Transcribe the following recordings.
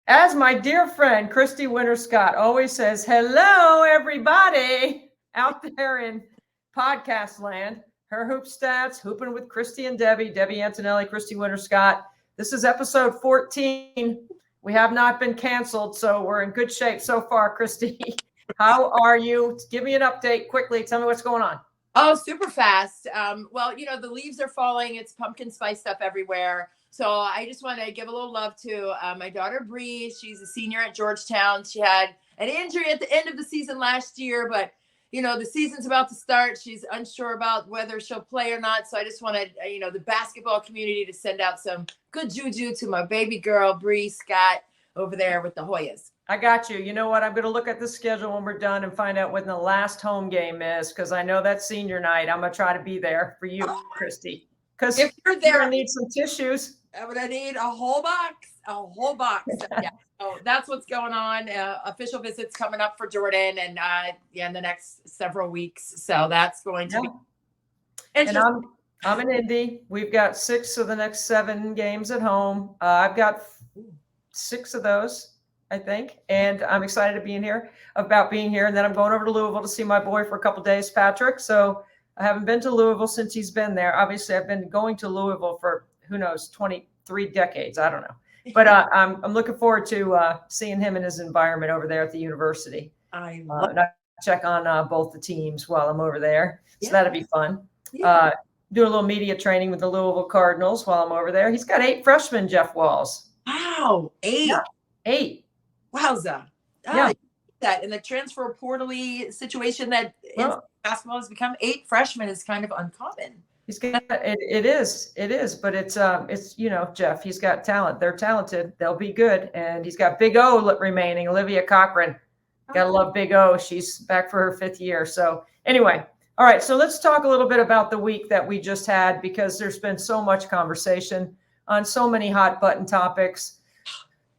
As my dear friend Christy Winter-Scott always says, hello, everybody out there in podcast land. Her Hoop Stats, Hoopin with Christy and Debbie Antonelli, Christy Winter-Scott. This is episode 14. We have not been canceled, so we're in good shape so far, Christy. How are you? Give me an update quickly. Tell me what's going on. Oh, super fast. Well, the leaves are falling. It's pumpkin spice stuff everywhere. So I just want to give a little love to my daughter, Bree. She's a senior at Georgetown. She had an injury at the end of the season last year, but, the season's about to start. She's unsure about whether she'll play or not. So I just wanted, the basketball community to send out some good juju to my baby girl, Bree Scott, over there with the Hoyas. I got you. You know what? I'm going to look at the schedule when we're done and find out when the last home game is, because I know that's senior night. I'm going to try to be there for you, Christy. Because if you're there, I need some tissues. I'm going to need a whole box. Yeah. So that's what's going on. Official visits coming up for Jordan and in the next several weeks. So that's going to be interesting. And I'm in Indy. We've got 6 of the next 7 games at home. I've got 6 of those, I think. And I'm excited to be about being here. And then I'm going over to Louisville to see my boy for a couple of days, Patrick. So I haven't been to Louisville since he's been there. Obviously, I've been going to Louisville for, who knows, 23 decades. I don't know. But I'm looking forward to seeing him in his environment over there at the university. I check on both the teams while I'm over there. So that'll be fun. Yeah. Do a little media training with the Louisville Cardinals while I'm over there. He's got 8 freshmen, Jeff Walls. Wow, 8. Yeah. 8. Wowza. Yeah. That in the transfer portal situation that basketball has become, 8 freshmen is kind of uncommon. He's got it is, but it's Jeff, he's got talent. They're talented. They'll be good. And he's got Big O remaining, Olivia Cochran. Gotta love Big O. She's back for her 5th year. So anyway, all right. So let's talk a little bit about the week that we just had, because there's been so much conversation on so many hot button topics.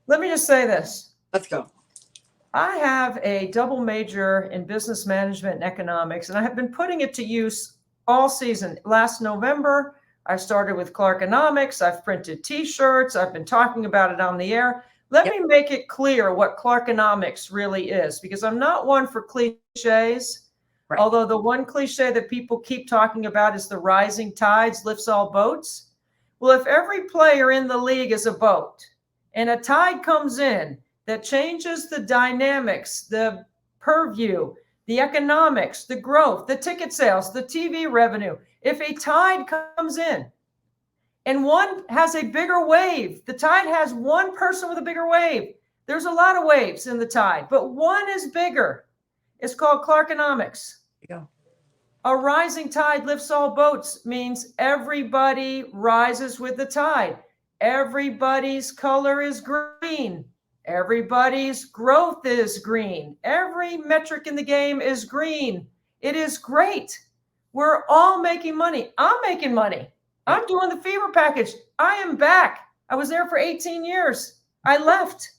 Let me just say this. Let's go. I have a double major in business management and economics, and I have been putting it to use all season. Last November, I started with Clark-onomics. I've printed T-shirts. I've been talking about it on the air. Let me make it clear what Clark-onomics really is, because I'm not one for cliches. Right. Although the one cliche that people keep talking about is the rising tides lifts all boats. Well, if every player in the league is a boat and a tide comes in that changes the dynamics, the purview, the economics, the growth, the ticket sales, the TV revenue. If a tide comes in and one has a bigger wave, the tide has one person with a bigger wave. There's a lot of waves in the tide, but one is bigger. It's called Clark-onomics. Yeah. A rising tide lifts all boats means everybody rises with the tide. Everybody's color is green. Everybody's growth is green. Every metric in the game is green. It is great. We're all making money. I'm making money. I'm doing the fever package. I am back. I was there for 18 years. I left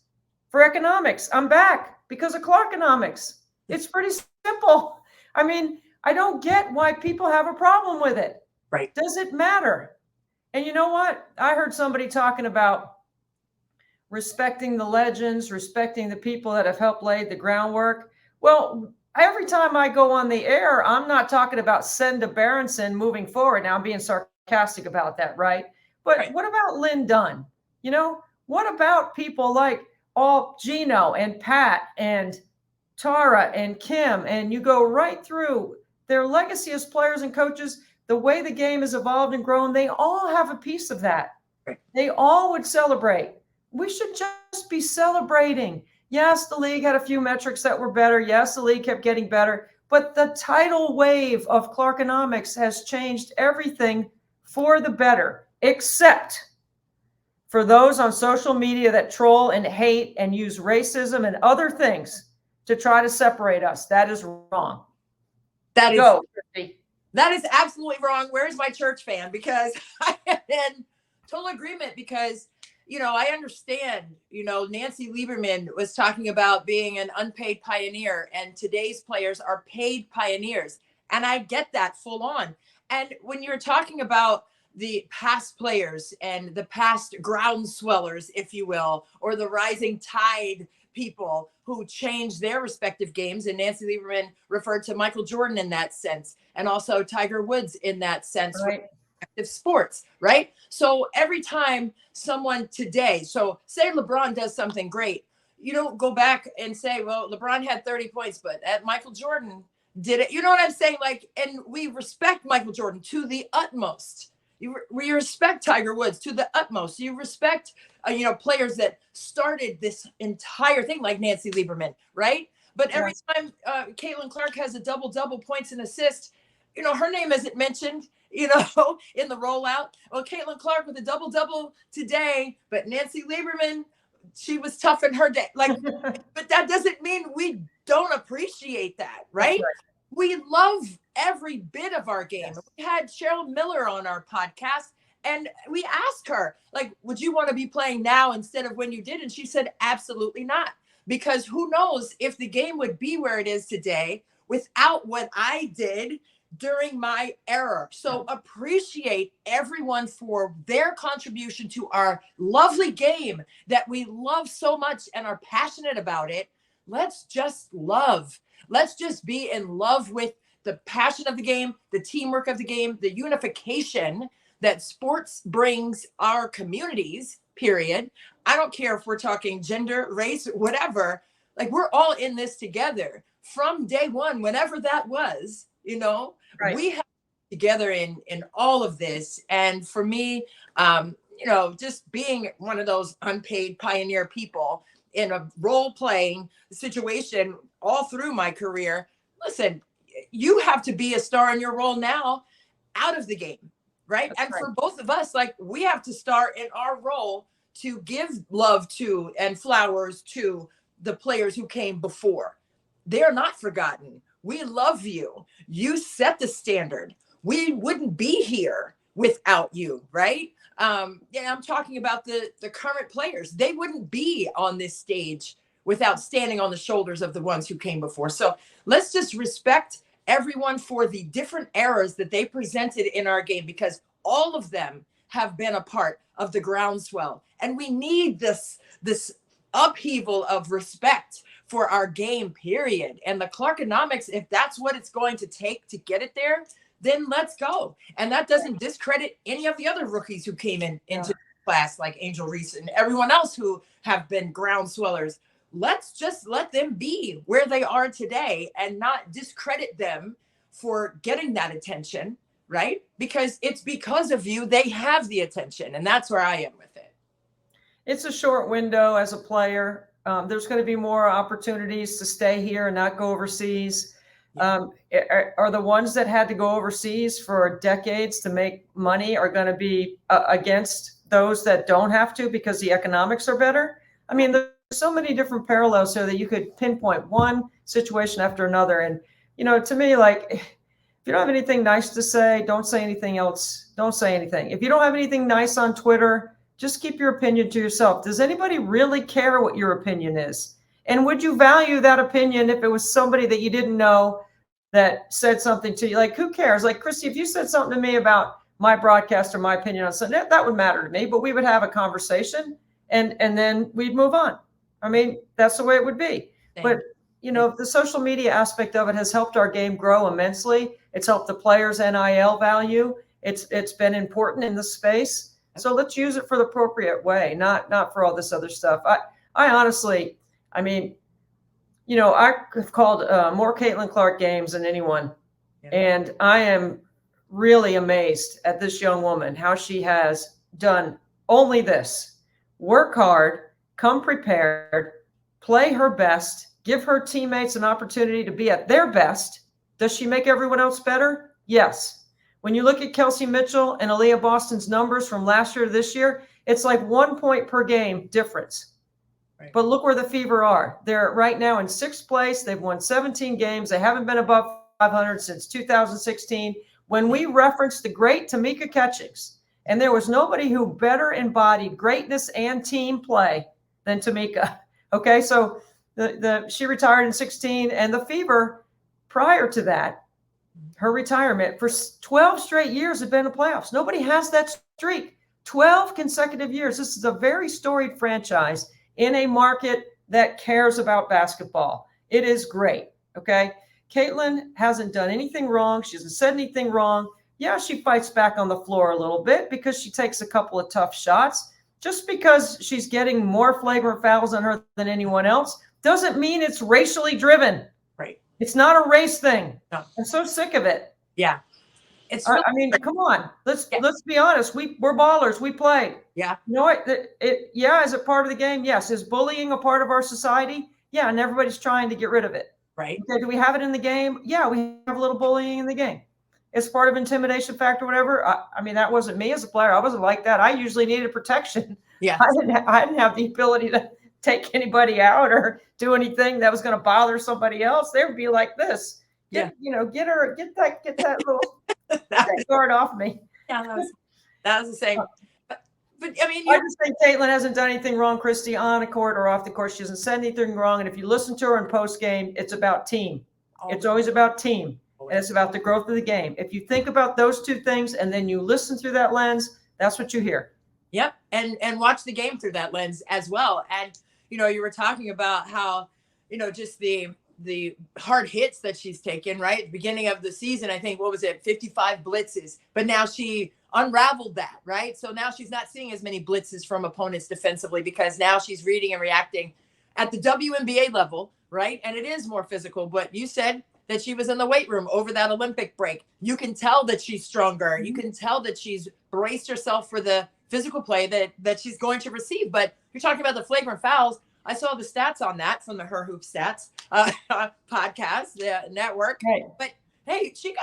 for economics. I'm back because of Clark-onomics. It's pretty simple. I mean, I don't get why people have a problem with it. Right. Does it matter? And you know what? I heard somebody talking about respecting the legends, respecting the people that have helped lay the groundwork. Well, every time I go on the air, I'm not talking about Senda Berenson moving forward. Now I'm being sarcastic about that, right? But What about Lynn Dunn? What about people like Gino and Pat and Tara and Kim? And you go right through their legacy as players and coaches, the way the game has evolved and grown, they all have a piece of that. Right. They all would celebrate. We should just be celebrating. Yes, the league had a few metrics that were better. Yes, the league kept getting better. But the tidal wave of Clark-onomics has changed everything for the better, except for those on social media that troll and hate and use racism and other things to try to separate us. That is wrong. That is Go. That is absolutely wrong. Where's my church fan? Because I am in total agreement because, I understand, Nancy Lieberman was talking about being an unpaid pioneer and today's players are paid pioneers. And I get that full on. And when you're talking about the past players and the past ground swellers, if you will, or the rising tide people who changed their respective games. And Nancy Lieberman referred to Michael Jordan in that sense, and also Tiger Woods in that sense. Right. Sports, right? So every time someone today, so say LeBron does something great, you don't go back and say, well, LeBron had 30 points, but Michael Jordan did it. You know what I'm saying? Like, and we respect Michael Jordan to the utmost. We respect Tiger Woods to the utmost. You respect, players that started this entire thing, like Nancy Lieberman, right? But every time Caitlin Clark has a double points and assists, her name isn't mentioned, in the rollout. Well, Caitlin Clark with a double today, but Nancy Lieberman, she was tough in her day. Like, but that doesn't mean we don't appreciate that, right? We love every bit of our game. Yes. We had Cheryl Miller on our podcast, and we asked her, like, would you want to be playing now instead of when you did? And she said, absolutely not. Because who knows if the game would be where it is today without what I did during my era. So appreciate everyone for their contribution to our lovely game that we love so much and are passionate about it. Let's just love. Let's just be in love with the passion of the game, the teamwork of the game, the unification that sports brings our communities, period. I don't care if we're talking gender, race, whatever. Like, we're all in this together from day one, whenever that was, right. We have together in all of this. And for me, just being one of those unpaid pioneer people in a role-playing situation all through my career, listen, you have to be a star in your role now out of the game, right? That's and right. For both of us, like, we have to start in our role to give love to and flowers to the players who came before. They're not forgotten. We love you. You set the standard. We wouldn't be here without you, right? I'm talking about the current players. They wouldn't be on this stage without standing on the shoulders of the ones who came before. So let's just respect everyone for the different eras that they presented in our game, because all of them have been a part of the groundswell. And we need this upheaval of respect for our game, period. And the Clark-onomics, if that's what it's going to take to get it there, then let's go. And that doesn't discredit any of the other rookies who came into the class, like Angel Reese and everyone else who have been ground swellers. Let's just let them be where they are today and not discredit them for getting that attention, right? Because it's because of you they have the attention. And that's where I am with it. It's a short window as a player. There's going to be more opportunities to stay here and not go overseas. Are the ones that had to go overseas for decades to make money are going to be against those that don't have to because the economics are better? I mean, there's so many different parallels here that you could pinpoint one situation after another. And, to me, like, if you don't have anything nice to say, don't say anything else. Don't say anything. If you don't have anything nice on Twitter, just keep your opinion to yourself. Does anybody really care what your opinion is? And would you value that opinion if it was somebody that you didn't know that said something to you? Like, who cares? Like, Christy, if you said something to me about my broadcast or my opinion on something, that would matter to me, but we would have a conversation and then we'd move on. I mean, that's the way it would be. But, the social media aspect of it has helped our game grow immensely. It's helped the players' NIL value. It's been important in the space. So let's use it for the appropriate way, not for all this other stuff. I honestly, I have called more Caitlin Clark games than anyone. Yeah. And I am really amazed at this young woman, how she has done only this: work hard, come prepared, play her best, give her teammates an opportunity to be at their best. Does she make everyone else better? Yes. When you look at Kelsey Mitchell and Aaliyah Boston's numbers from last year to this year, it's like 1 point per game difference. Right. But look where the Fever are. They're right now in 6th place. They've won 17 games. They haven't been above 500 since 2016. When we referenced the great Tamika Catchings, and there was nobody who better embodied greatness and team play than Tamika. Okay, so she retired in 16, and the Fever prior to that her retirement. For 12 straight years have been in the playoffs. Nobody has that streak. 12 consecutive years. This is a very storied franchise in a market that cares about basketball. It is great. Okay. Caitlin hasn't done anything wrong. She hasn't said anything wrong. Yeah, she fights back on the floor a little bit because she takes a couple of tough shots. Just because she's getting more flagrant fouls on her than anyone else doesn't mean it's racially driven. Right. It's not a race thing. No. I'm so sick of it. Yeah. It's really, I mean, come on. Let's be honest. We're ballers. We play. Yeah. You know what? Is it part of the game? Yes. Is bullying a part of our society? Yeah, and everybody's trying to get rid of it. Right. Okay, do we have it in the game? Yeah, we have a little bullying in the game. It's part of intimidation factor, whatever. I mean, that wasn't me as a player. I wasn't like that. I usually needed protection. Yeah. I didn't have the ability to take anybody out or do anything that was going to bother somebody else. They would be like this. Get that little that guard off me. Yeah, that was the same. But I mean, I just think Caitlin hasn't done anything wrong, Christy, on the court or off the court. She hasn't said anything wrong. And if you listen to her in post game, it's about team. It's always about team. And it's about the growth of the game. If you think about those two things and then you listen through that lens, that's what you hear. Yep. And watch the game through that lens as well. And, you were talking about how, just the hard hits that she's taken, right? At the beginning of the season, I think, 55 blitzes. But now she unraveled that, right? So now she's not seeing as many blitzes from opponents defensively because now she's reading and reacting at the WNBA level, right? And it is more physical. But you said that she was in the weight room over that Olympic break. You can tell that she's stronger. You can tell that she's braced herself for the physical play that she's going to receive. But you're talking about the flagrant fouls. I saw the stats on that from the Her Hoop Stats podcast, the network. Right. But hey, she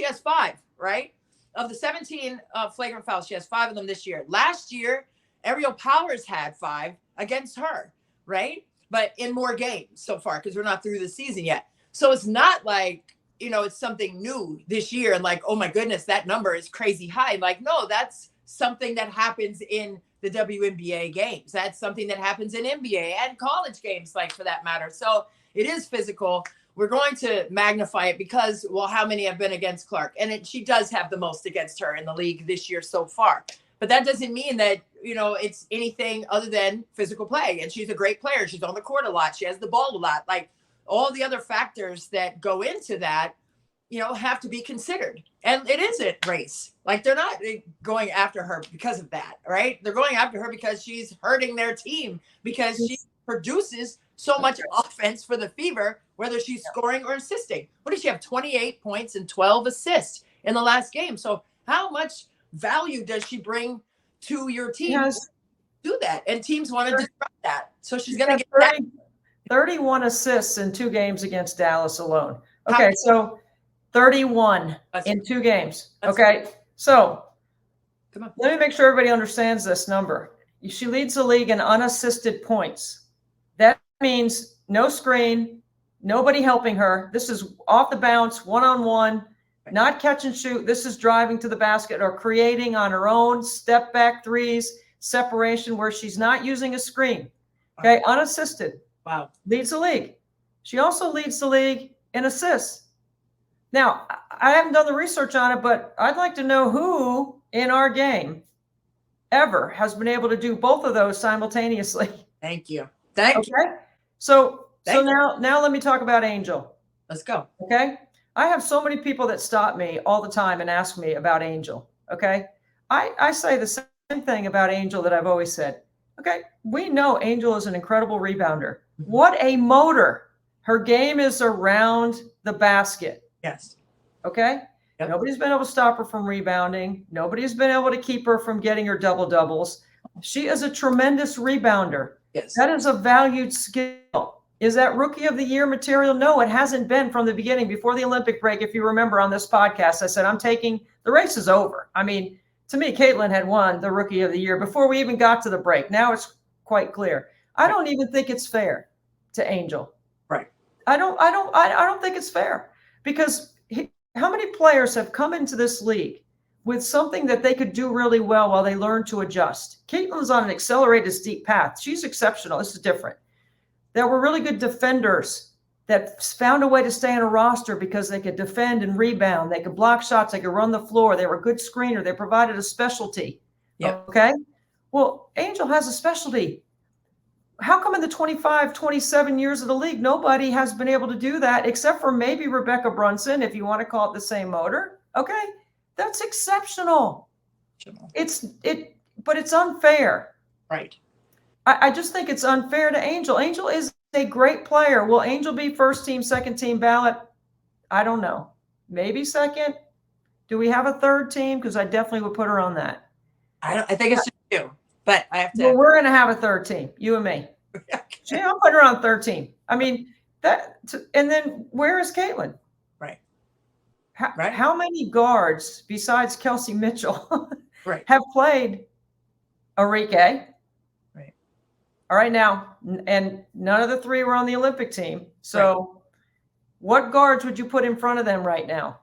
has 5, right? Of the 17 flagrant fouls, she has 5 of them this year. Last year, Ariel Powers had 5 against her, right? But in more games so far because we're not through the season yet. So it's not like, it's something new this year and like, oh my goodness, that number is crazy high. Like, no, that's something that happens in the WNBA games. That's something that happens in NBA and college games, like for that matter. So it is physical. We're going to magnify it because, how many have been against Clark? And she does have the most against her in the league this year so far. But that doesn't mean that, it's anything other than physical play. And she's a great player. She's on the court a lot. She has the ball a lot. Like all the other factors that go into that, have to be considered. And it isn't race. Like they're not going after her because of that, right? They're going after her because she's hurting their team because she produces so much offense for the Fever, whether she's scoring or assisting. What did she have? 28 points and 12 assists in the last game. So how much value does she bring to your team? Do that. And teams want to disrupt that. So she's going to get 31 assists in 2 games against Dallas alone. Okay, so 31 in 2 games. Okay, so let me make sure everybody understands this number. She leads the league in unassisted points. That means no screen, nobody helping her. This is off the bounce, one-on-one, not catch and shoot. This is driving to the basket or creating on her own, step back threes, separation where she's not using a screen. Okay, unassisted. Wow. Leads the league. She also leads the league in assists. Now, I haven't done the research on it, but I'd like to know who in our game ever has been able to do both of those simultaneously. Thank you. Thank you. So now let me talk about Angel. Let's go. Okay. I have so many people that stop me all the time and ask me about Angel. Okay. I say the same thing about Angel that I've always said. Okay. We know Angel is an incredible rebounder. What a motor. Her game is around the basket. Yes. Okay. Yep. Nobody's been able to stop her from rebounding. Nobody's been able to keep her from getting her double doubles. She is a tremendous rebounder. Yes. That is a valued skill. Is that rookie of the year material? No, it hasn't been from the beginning. Before the Olympic break, if you remember on this podcast, I said, the race is over. I mean, to me, Caitlin had won the rookie of the year before we even got to the break. Now it's quite clear. I don't even think it's fair to Angel. Right. I don't think it's fair because how many players have come into this league with something that they could do really well while they learn to adjust? Caitlin's on an accelerated steep path. She's exceptional. This is different. There were really good defenders that found a way to stay on a roster because they could defend and rebound. They could block shots. They could run the floor. They were a good screener. They provided a specialty. Yeah. Okay. Well, Angel has a specialty. How come in the 25, 27 years of the league, nobody has been able to do that except for maybe Rebecca Brunson, if you want to call it the same motor? Okay. That's exceptional. But it's unfair. Right. I just think it's unfair to Angel. Angel is a great player. Will Angel be first team, second team ballot? I don't know. Maybe second. Do we have a third team? Because I definitely would put her on that. I think it's just you, but I have to. Well, we're going to have a third team, you and me. Yeah, I'll put her on third team. I mean, and then where is Caitlin? Right. How many guards besides Kelsey Mitchell right. have played Arike? Right. All right, now, and none of the three were on the Olympic team. So what guards would you put in front of them right now?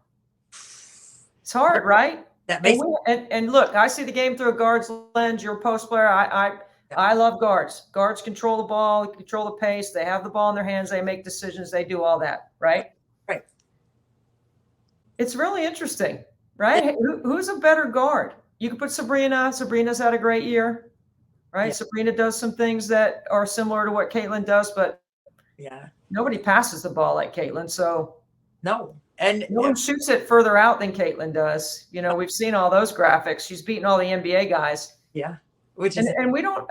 It's hard, right? That makes and look, I see the game through a guard's lens. You're a post player. I love guards. Guards control the ball, control the pace. They have the ball in their hands. They make decisions. They do all that, right? Right. It's really interesting, right? Who's a better guard? You could put Sabrina. Sabrina's had a great year, right? Yeah. Sabrina does some things that are similar to what Caitlin does, but nobody passes the ball like Caitlin. So no. And no one shoots it further out than Caitlin does. You know, we've seen all those graphics. She's beaten all the NBA guys. Yeah. And we don't,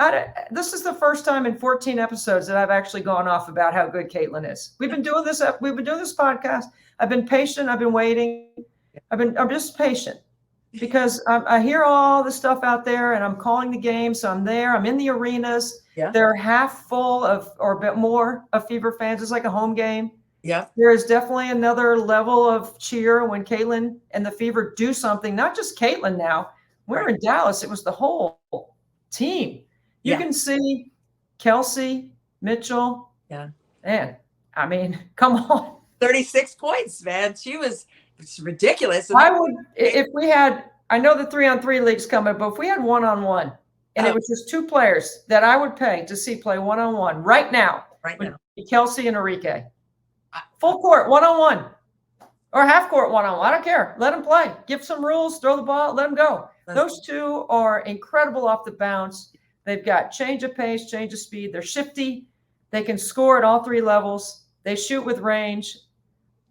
this is the first time in 14 episodes that I've actually gone off about how good Caitlin is. We've been doing this podcast. I've been patient. I've been waiting. I'm just patient because I hear all the stuff out there and I'm calling the game. So I'm there. I'm in the arenas. Yeah. They're half full or a bit more of Fever fans. It's like a home game. Yeah. There is definitely another level of cheer when Caitlin and the Fever do something, not just Caitlin now. We're in Dallas. It was the whole team. You can see Kelsey, Mitchell. Yeah. Man, I mean, come on. 36 points, man. It's ridiculous. I would, if we had, I know the 3-on-3 league's coming, but if we had one-on-one and it was just two players that I would pay to see play one-on-one right now, Kelsey and Arike. Full court, one-on-one, or half court, one-on-one. I don't care. Let them play. Give some rules, throw the ball, let them go. Those two are incredible off the bounce. They've got change of pace, change of speed. They're shifty. They can score at all three levels. They shoot with range.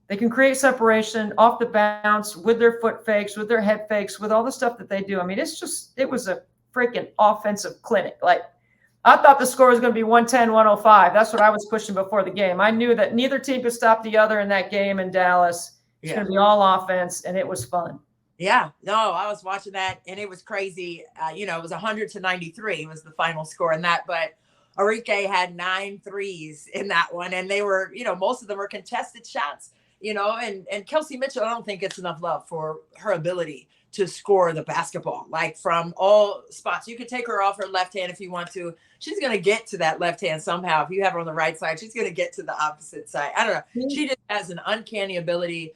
They can create separation off the bounce with their foot fakes, with their head fakes, with all the stuff that they do. I mean, it was a freaking offensive clinic. Like, I thought the score was going to be 110, 105. That's what I was pushing before the game. I knew that neither team could stop the other in that game in Dallas. It's going to be all offense, and it was fun. Yeah, no, I was watching that, and it was crazy. It was 100-93 was the final score in that, but Arike had 9 threes in that one, and they were, most of them were contested shots, and Kelsey Mitchell, I don't think gets enough love for her ability to score the basketball, like from all spots. You can take her off her left hand if you want to. She's going to get to that left hand somehow. If you have her on the right side, she's going to get to the opposite side. I don't know. She just has an uncanny ability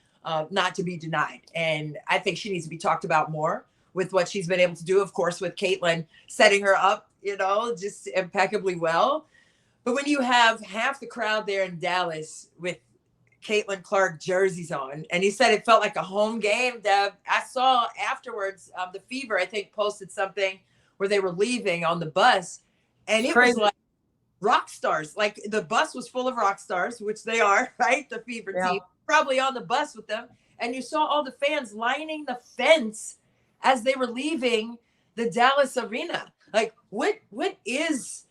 not to be denied. And I think she needs to be talked about more with what she's been able to do, of course, with Caitlin setting her up, just impeccably well. But when you have half the crowd there in Dallas with Caitlin Clark jerseys on, and you said it felt like a home game, Deb, I saw afterwards, the Fever, I think, posted something where they were leaving on the bus, and it was like rock stars. Like the bus was full of rock stars, which they are, right? The Fever team, probably on the bus with them. And you saw all the fans lining the fence as they were leaving the Dallas arena. Like, what is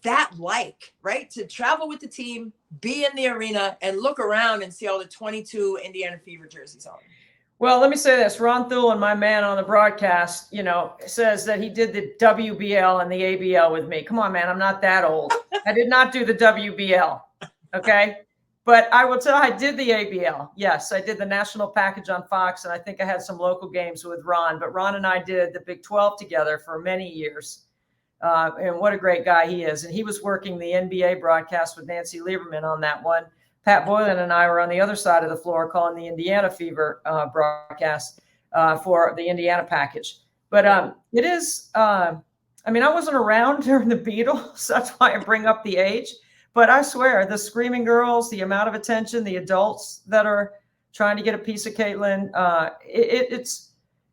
that like, right? To travel with the team, be in the arena, and look around and see all the 22 Indiana Fever jerseys on. Well, let me say this. Ron Thulin, my man on the broadcast, says that he did the WBL and the ABL with me. Come on, man. I'm not that old. I did not do the WBL. Okay. But I will tell you, I did the ABL. Yes, I did the national package on Fox, and I think I had some local games with Ron. But Ron and I did the Big 12 together for many years. And what a great guy he is. And he was working the NBA broadcast with Nancy Lieberman on that one. Pat Boylan and I were on the other side of the floor calling the Indiana Fever broadcast for the Indiana package. But it is, I wasn't around during the Beatles. That's why I bring up the age. But I swear, the screaming girls, the amount of attention, the adults that are trying to get a piece of Caitlin,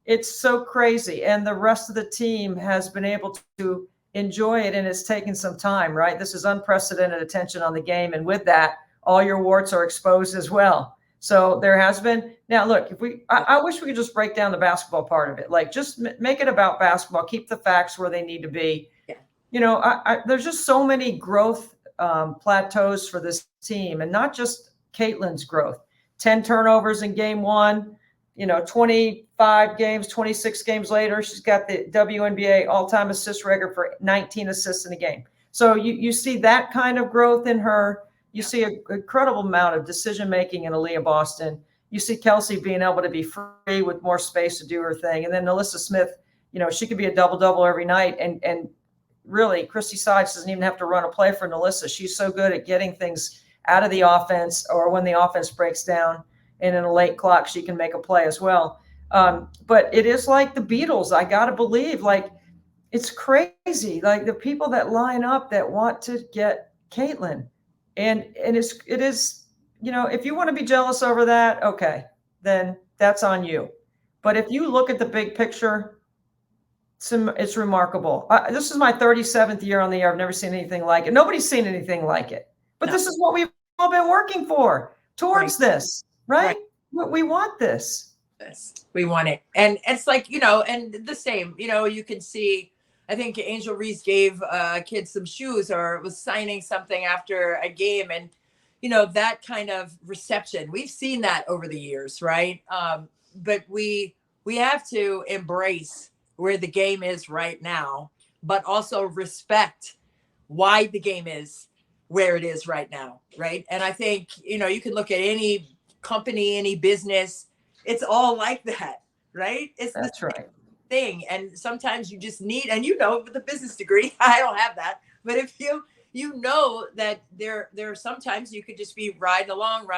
it's so crazy. And the rest of the team has been able to enjoy it, and it's taken some time, right? This is unprecedented attention on the game. And with that, all your warts are exposed as well. So there has been. Now, look, I wish we could just break down the basketball part of it. Like, just make it about basketball, keep the facts where they need to be. Yeah. There's just so many growth plateaus for this team, and not just Caitlin's growth. 10 turnovers in game one, 25 games, 26 games later, she's got the WNBA all-time assist record for 19 assists in a game. So you see that kind of growth in her. You see an incredible amount of decision-making in Aaliyah Boston. You see Kelsey being able to be free with more space to do her thing. And then Alyssa Smith, she could be a double-double every night. And really, Christy Sides doesn't even have to run a play for Alyssa. She's so good at getting things out of the offense, or when the offense breaks down and in a late clock, she can make a play as well. But it is like the Beatles. I got to believe, like, it's crazy. Like, the people that line up that want to get Caitlin. And it is, if you want to be jealous over that, okay, then that's on you. But if you look at the big picture, it's remarkable. This is my 37th year on the air. I've never seen anything like it. Nobody's seen anything like it. But this is what we've all been working for, towards this, right? We want this. We want it. And it's like, and the same, you can see, I think Angel Reese gave kids some shoes, or was signing something after a game. And, that kind of reception, we've seen that over the years, right? But we have to embrace where the game is right now, but also respect why the game is where it is right now, right? And I think, you can look at any company, any business, it's all like that, right? That's right. Thing. And sometimes you just need, and with a business degree, I don't have that, but if you know that there are sometimes you could just be riding along,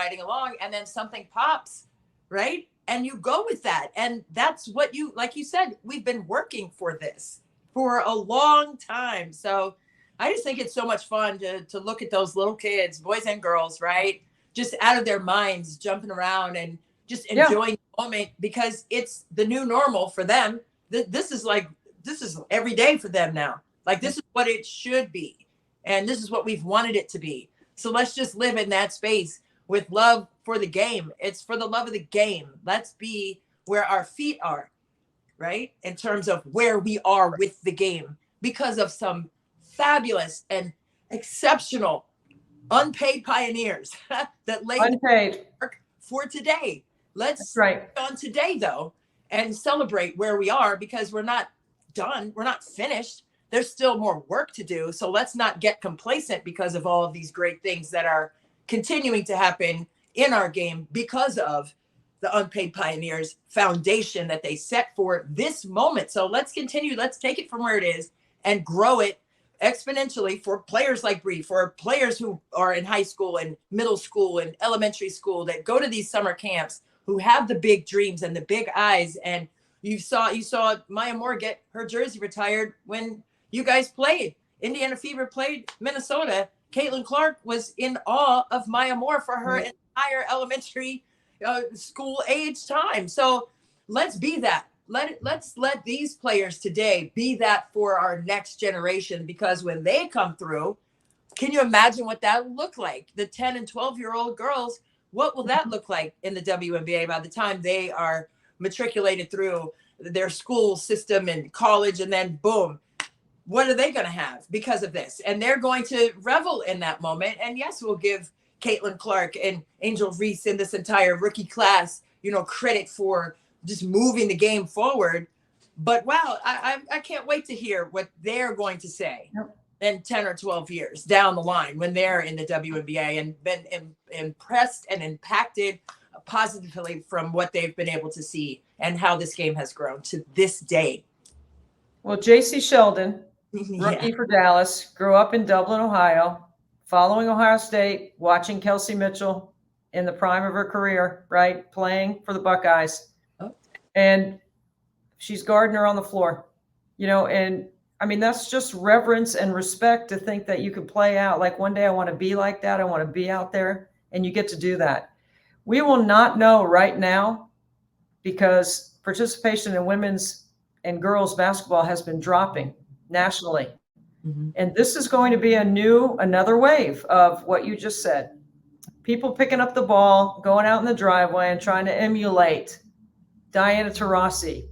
and then something pops, right? And you go with that. And that's what like you said, we've been working for this for a long time. So I just think it's so much fun to look at those little kids, boys and girls, right? Just out of their minds, jumping around and just enjoying the moment, because it's the new normal for them. This is every day for them now. Like, this is what it should be. And this is what we've wanted it to be. So let's just live in that space with love for the game. It's for the love of the game. Let's be where our feet are, right? In terms of where we are with the game, because of some fabulous and exceptional unpaid pioneers that laid the work for today. Let's on today, though, and celebrate where we are, because we're not done. We're not finished. There's still more work to do. So let's not get complacent because of all of these great things that are continuing to happen in our game because of the unpaid pioneers foundation that they set for this moment. So let's continue. Let's take it from where it is and grow it exponentially for players like Bree, for players who are in high school and middle school and elementary school that go to these summer camps, who have the big dreams and the big eyes. And you saw Maya Moore get her jersey retired when you guys played. Indiana Fever played Minnesota. Caitlin Clark was in awe of Maya Moore for her entire elementary school age time. So let's be that. Let's let these players today be that for our next generation, because when they come through, can you imagine what that will look like? The 10 and 12-year-old girls, what will that look like in the WNBA by the time they are matriculated through their school system and college, and then boom, what are they going to have because of this? And they're going to revel in that moment. And yes, we'll give Caitlin Clark and Angel Reese and this entire rookie class, credit for just moving the game forward. But wow, I can't wait to hear what they're going to say in 10 or 12 years down the line when they're in the WNBA and been impressed and impacted positively from what they've been able to see and how this game has grown to this day. Well, JC Sheldon, rookie for Dallas, grew up in Dublin, Ohio, following Ohio State, watching Kelsey Mitchell in the prime of her career, right, playing for the Buckeyes. And she's guarding her on the floor, and I mean, that's just reverence and respect to think that you could play out like one day I want to be like that. I want to be out there, and you get to do that. We will not know right now because participation in women's and girls basketball has been dropping nationally. Mm-hmm. And this is going to be another wave of what you just said. People picking up the ball, going out in the driveway and trying to emulate Diana Taurasi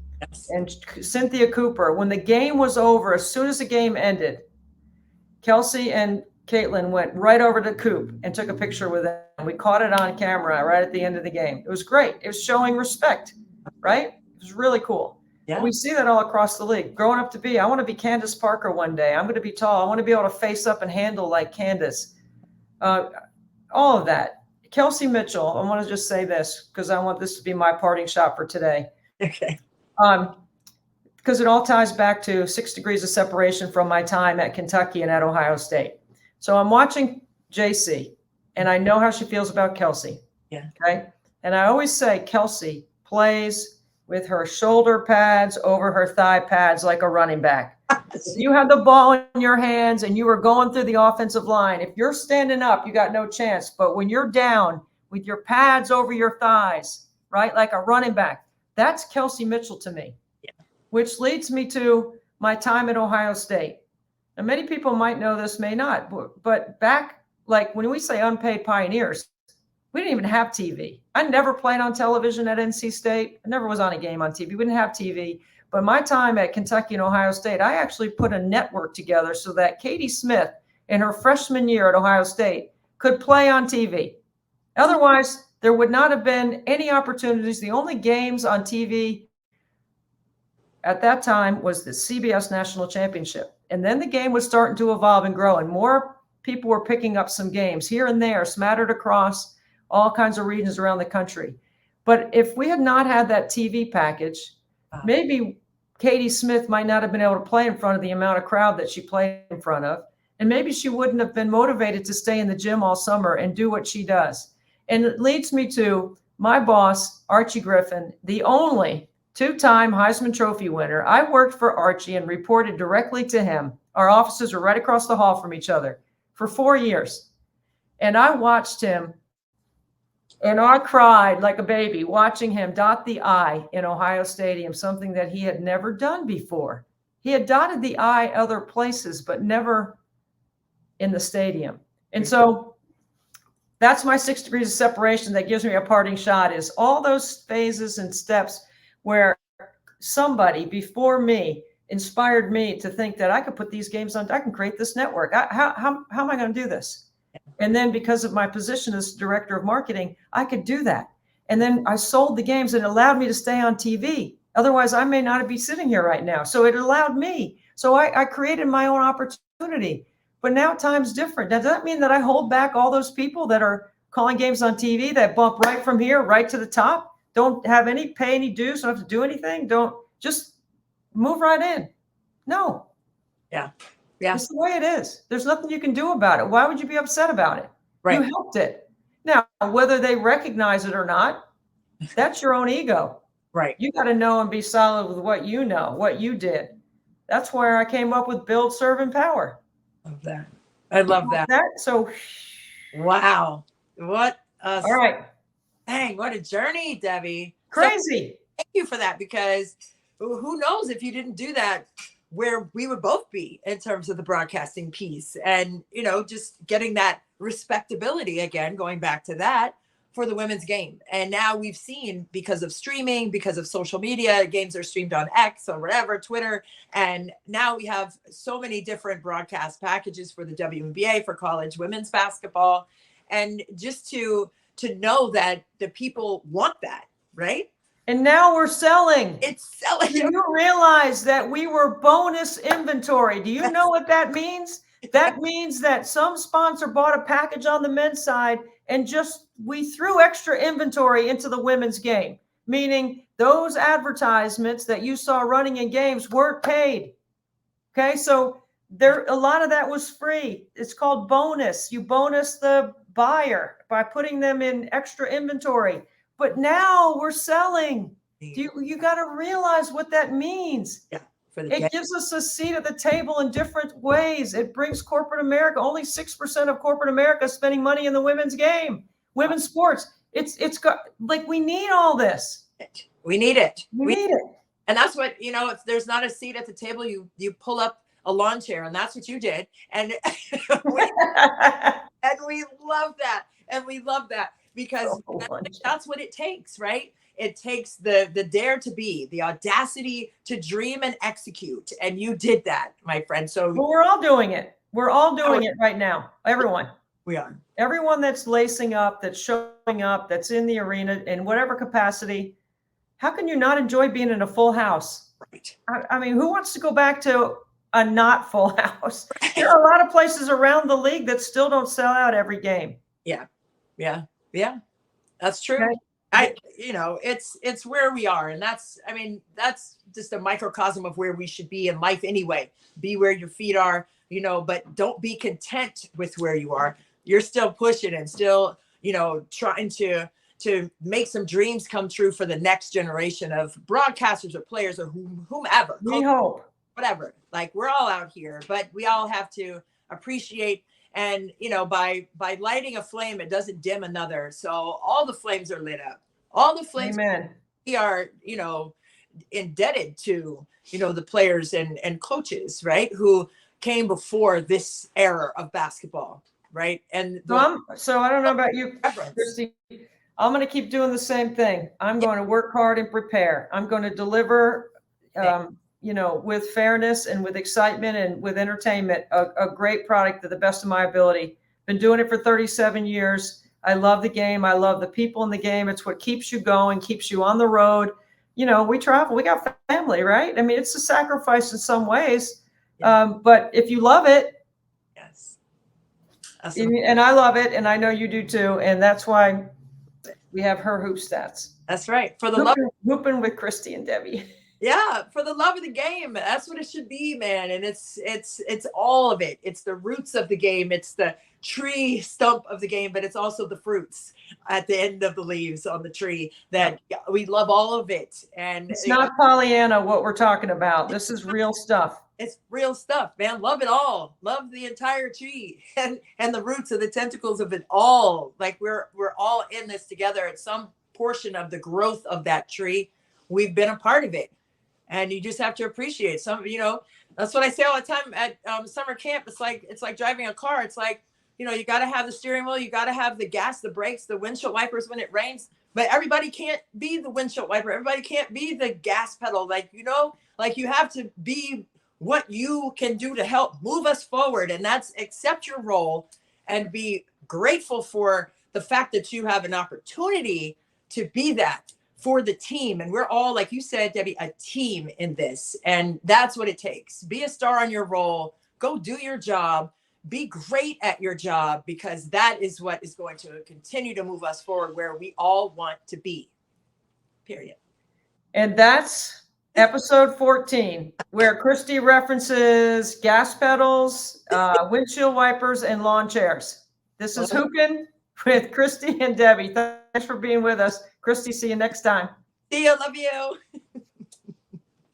and Cynthia Cooper. When the game was over, as soon as the game ended, Kelsey and Caitlin went right over to Coop and took a picture with them. We caught it on camera right at the end of the game. It was great. It was showing respect, right? It was really cool. Yeah. We see that all across the league. Growing up to be, I want to be Candace Parker one day. I'm going to be tall. I want to be able to face up and handle like Candace. All of that. Kelsey Mitchell, I want to just say this because I want this to be my parting shot for today. Okay. Because it all ties back to 6 degrees of separation from my time at Kentucky and at Ohio State. So I'm watching JC, and I know how she feels about Kelsey. Yeah. Okay. And I always say Kelsey plays with her shoulder pads over her thigh pads like a running back. If you had the ball in your hands and you were going through the offensive line, if you're standing up, you got no chance. But when you're down with your pads over your thighs, right, like a running back, that's Kelsey Mitchell to me. Yeah. Which leads me to my time at Ohio State. And many people might know this, may not. But back, like when we say unpaid pioneers, we didn't even have TV. I never played on television at NC State. I never was on a game on TV. We didn't have TV. But my time at Kentucky and Ohio State, I actually put a network together so that Katie Smith in her freshman year at Ohio State could play on TV. Otherwise, there would not have been any opportunities. The only games on TV at that time was the CBS National Championship. And then the game was starting to evolve and grow, and more people were picking up some games here and there, smattered across all kinds of regions around the country. But if we had not had that TV package, maybe Katie Smith might not have been able to play in front of the amount of crowd that she played in front of. And maybe she wouldn't have been motivated to stay in the gym all summer and do what she does. And it leads me to my boss, Archie Griffin, the only two-time Heisman Trophy winner. I worked for Archie and reported directly to him. Our offices were right across the hall from each other for 4 years. And I watched him, and I cried like a baby watching him dot the I in Ohio Stadium, something that he had never done before. He had dotted the I other places, but never in the stadium. And so that's my 6 degrees of separation that gives me a parting shot, is all those phases and steps where somebody before me inspired me to think that I could put these games on, I can create this network. How am I going to do this? And then because of my position as director of marketing, I could do that. And then I sold the games and it allowed me to stay on TV. Otherwise, I may not be sitting here right now. So it allowed me. So I created my own opportunity. But now time's different. Now, does that mean that I hold back all those people that are calling games on TV that bump right from here, right to the top? Don't have any pay any dues, don't have to do anything. Don't just move right in. No. Yeah. Yeah. It's the way it is. There's nothing you can do about it. Why would you be upset about it? Right. You helped it. Now, whether they recognize it or not, that's your own ego. Right. You got to know and be solid with what you know, what you did. That's where I came up with build, serve, empower. Love that. I love that. So, wow. What a all right. Dang, what a journey, Debbie. Crazy. So, thank you for that, because who knows if you didn't do that, where we would both be in terms of the broadcasting piece and, you know, just getting that respectability again, going back to that for the women's game. And now we've seen, because of streaming, because of social media, games are streamed on X or whatever, Twitter. And now we have so many different broadcast packages for the WNBA, for college women's basketball. And just to know that the people want that, right? And now we're selling. It's selling. Do you realize that we were bonus inventory? Do you know what that means? That means that some sponsor bought a package on the men's side and we threw extra inventory into the women's game, meaning those advertisements that you saw running in games weren't paid. Okay, so a lot of that was free. It's called bonus. You bonus the buyer by putting them in extra inventory. But now we're selling. You got to realize what that means. Yeah. for the It game. gives us a seat at the table in different ways. It brings corporate America. Only 6% of corporate America is spending money in the women's game, women's sports. It's got like we need all this. We need it. We need it. And that's what, if there's not a seat at the table, you pull up a lawn chair, and that's what you did. And we love that. And we love that because that's what it takes, right? It takes the dare to be, the audacity to dream and execute. And you did that, my friend. So we're all doing it. We're all doing it right now. Everyone. We are. Everyone that's lacing up, that's showing up, that's in the arena in whatever capacity. How can you not enjoy being in a full house? Right. I mean, who wants to go back to a not full house? Right. There are a lot of places around the league that still don't sell out every game. Yeah. That's true. Okay. It's where we are. And that's just a microcosm of where we should be in life anyway. Be where your feet are, but don't be content with where you are. You're still pushing and still, trying to make some dreams come true for the next generation of broadcasters or players or whomever. We hope. Whatever. Like, we're all out here, but we all have to appreciate. And, by lighting a flame, it doesn't dim another. So all the flames are lit up. All the flames. Amen. We are, indebted to, the players and coaches, right, who came before this era of basketball, right? And so I don't know about you, Christy. I'm going to keep doing the same thing. I'm going to work hard and prepare. I'm going to deliver, with fairness and with excitement and with entertainment, a great product to the best of my ability. Been doing it for 37 years. I love the game. I love the people in the game. It's what keeps you going, keeps you on the road. We travel. We got family, right? I mean, it's a sacrifice in some ways. But if you love it, yes, and I love it, and I know you do too, and that's why we have her hoop stats. That's right. For the love Hoopin with Christy and Debbie. Yeah, for the love of the game. That's what it should be, man. And it's all of it. It's the roots of the game. It's the tree stump of the game, but it's also the fruits at the end of the leaves on the tree that we love all of it. And it's not Pollyanna what we're talking about. This is real stuff. It's real stuff, man. Love it all. Love the entire tree and the roots and the tentacles of it all. Like we're all in this together at some portion of the growth of that tree. We've been a part of it. And you just have to appreciate that's what I say all the time at summer camp. It's like driving a car. It's like, you got to have the steering wheel. You got to have the gas, the brakes, the windshield wipers when it rains. But everybody can't be the windshield wiper. Everybody can't be the gas pedal. Like you have to be what you can do to help move us forward. And that's accept your role and be grateful for the fact that you have an opportunity to be that for the team. And we're all, like you said, Debbie, a team in this. And that's what it takes. Be a star on your role. Go do your job. Be great at your job, because that is what is going to continue to move us forward where we all want to be. Period. And that's episode 14, where Christy references gas pedals, windshield wipers, and lawn chairs. This is Hoopin with Christy and Debbie. Thanks for being with us. Christy, see you next time. See you. Love you.